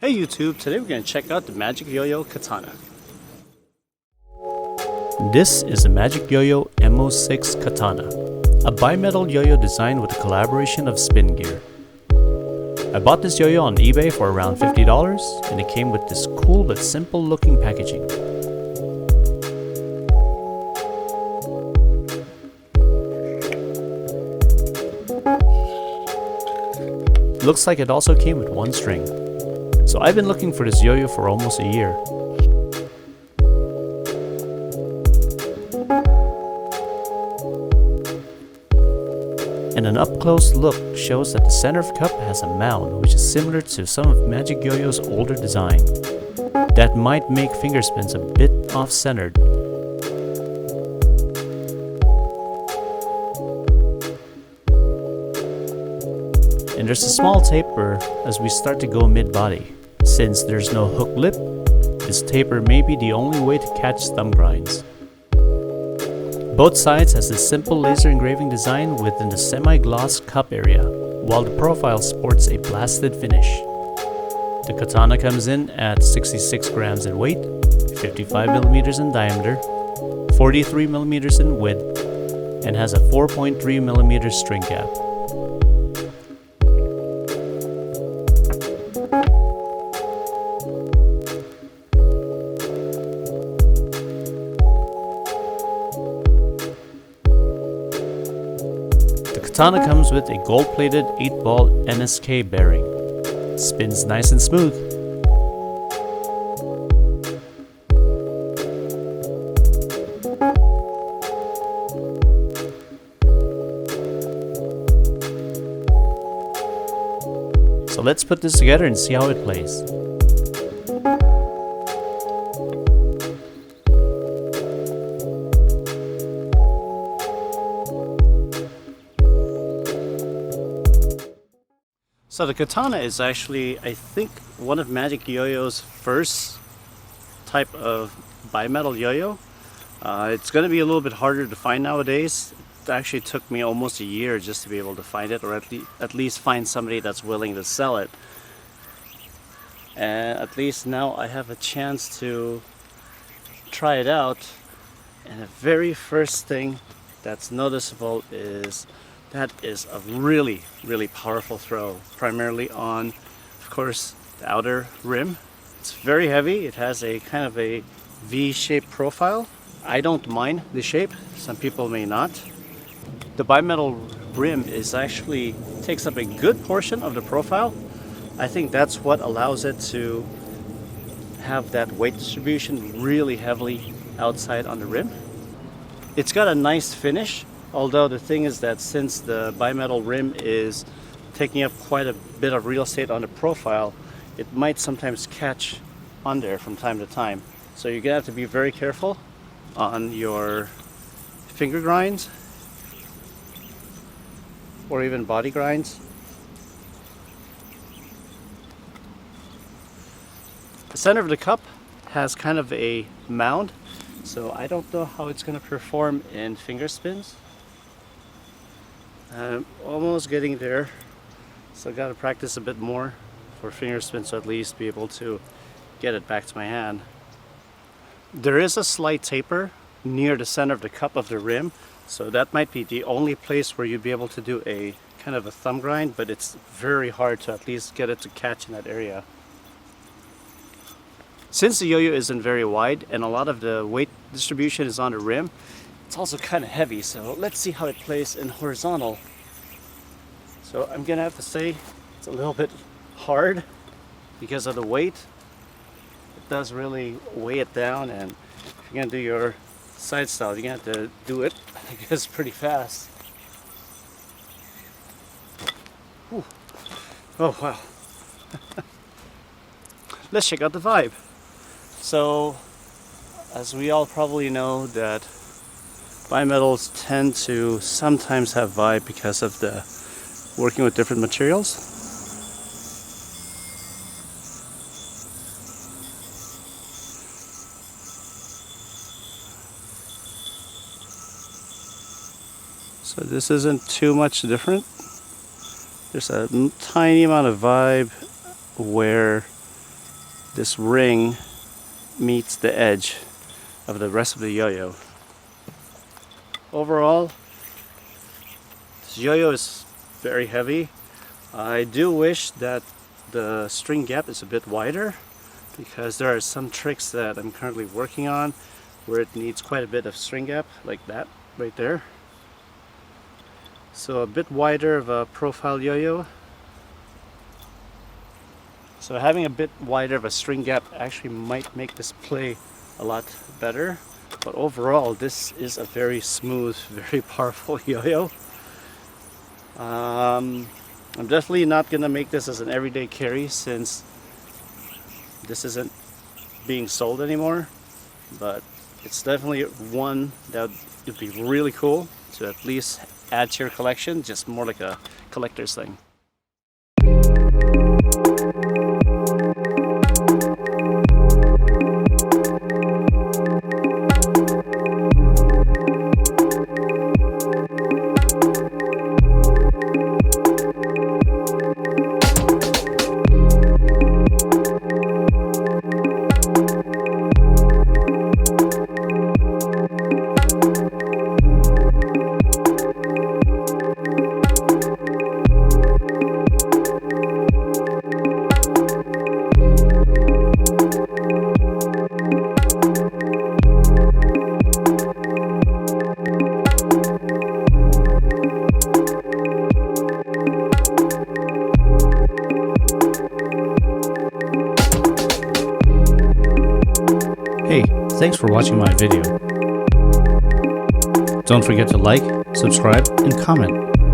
Hey YouTube, today we're going to check out the Magicyoyo Katana. This is the Magicyoyo M06 Katana, a bimetal yo-yo designed with a collaboration of SpinGear. I bought this yo-yo on eBay for around $50 and it came with this cool but simple looking packaging. Looks like it also came with one string. So I've been looking for this yo-yo for almost a year. And an up-close look shows that the center of the cup has a mound which is similar to some of Magicyoyo's older design. That might make finger spins a bit off-centered. And there's a small taper as we start to go mid-body. Since there's no hook lip, this taper may be the only way to catch thumb grinds. Both sides has a simple laser engraving design within the semi-gloss cup area, while the profile sports a blasted finish. The katana comes in at 66 grams in weight, 55 millimeters in diameter, 43 millimeters in width, and has a 4.3 millimeter string cap. The katana comes with a gold-plated 8-ball NSK bearing. Spins nice and smooth. So let's put this together and see how it plays. So the katana is actually, I think, one of Magicyoyo's first type of bimetal yo-yo. It's going to be a little bit harder to find nowadays. It actually took me almost a year just to be able to find it, or at least find somebody that's willing to sell it. And at least now I have a chance to try it out. And the very first thing that's noticeable is that is a really, really powerful throw, primarily on, of course, the outer rim. It's very heavy. It has a kind of a V-shaped profile. I don't mind the shape. Some people may not. The bimetal rim is actually takes up a good portion of the profile. I think that's what allows it to have that weight distribution really heavily outside on the rim. It's got a nice finish. Although the thing is that since the bimetal rim is taking up quite a bit of real estate on the profile, it might sometimes catch on there from time to time. So you're gonna have to be very careful on your finger grinds or even body grinds. The center of the cup has kind of a mound, so I don't know how it's gonna perform in finger spins. I'm almost getting there, so I got to practice a bit more for finger spins to at least be able to get it back to my hand. There is a slight taper near the center of the cup of the rim, so that might be the only place where you'd be able to do a kind of a thumb grind, but it's very hard to at least get it to catch in that area. Since the yo-yo isn't very wide and a lot of the weight distribution is on the rim, it's also kind of heavy, so let's see how it plays in horizontal. So I'm gonna have to say it's a little bit hard because of the weight. It does really weigh it down, and if you're gonna do your side style, you're gonna have to do it, I guess, pretty fast. Whew. Oh wow. Let's check out the vibe. So, as we all probably know, that bimetals tend to sometimes have vibe because of the working with different materials. So this isn't too much different. There's a tiny amount of vibe where this ring meets the edge of the rest of the yo-yo. Overall, this yo-yo is very heavy. I do wish that the string gap is a bit wider, because there are some tricks that I'm currently working on where it needs quite a bit of string gap, like that right there. So a bit wider of a profile yo-yo. So having a bit wider of a string gap actually might make this play a lot better. But overall, this is a very smooth, very powerful yo-yo. I'm definitely not gonna make this as an everyday carry, since this isn't being sold anymore, but it's definitely one that would be really cool to at least add to your collection, just more like a collector's thing. Hey, thanks for watching my video. Don't forget to like, subscribe, and comment.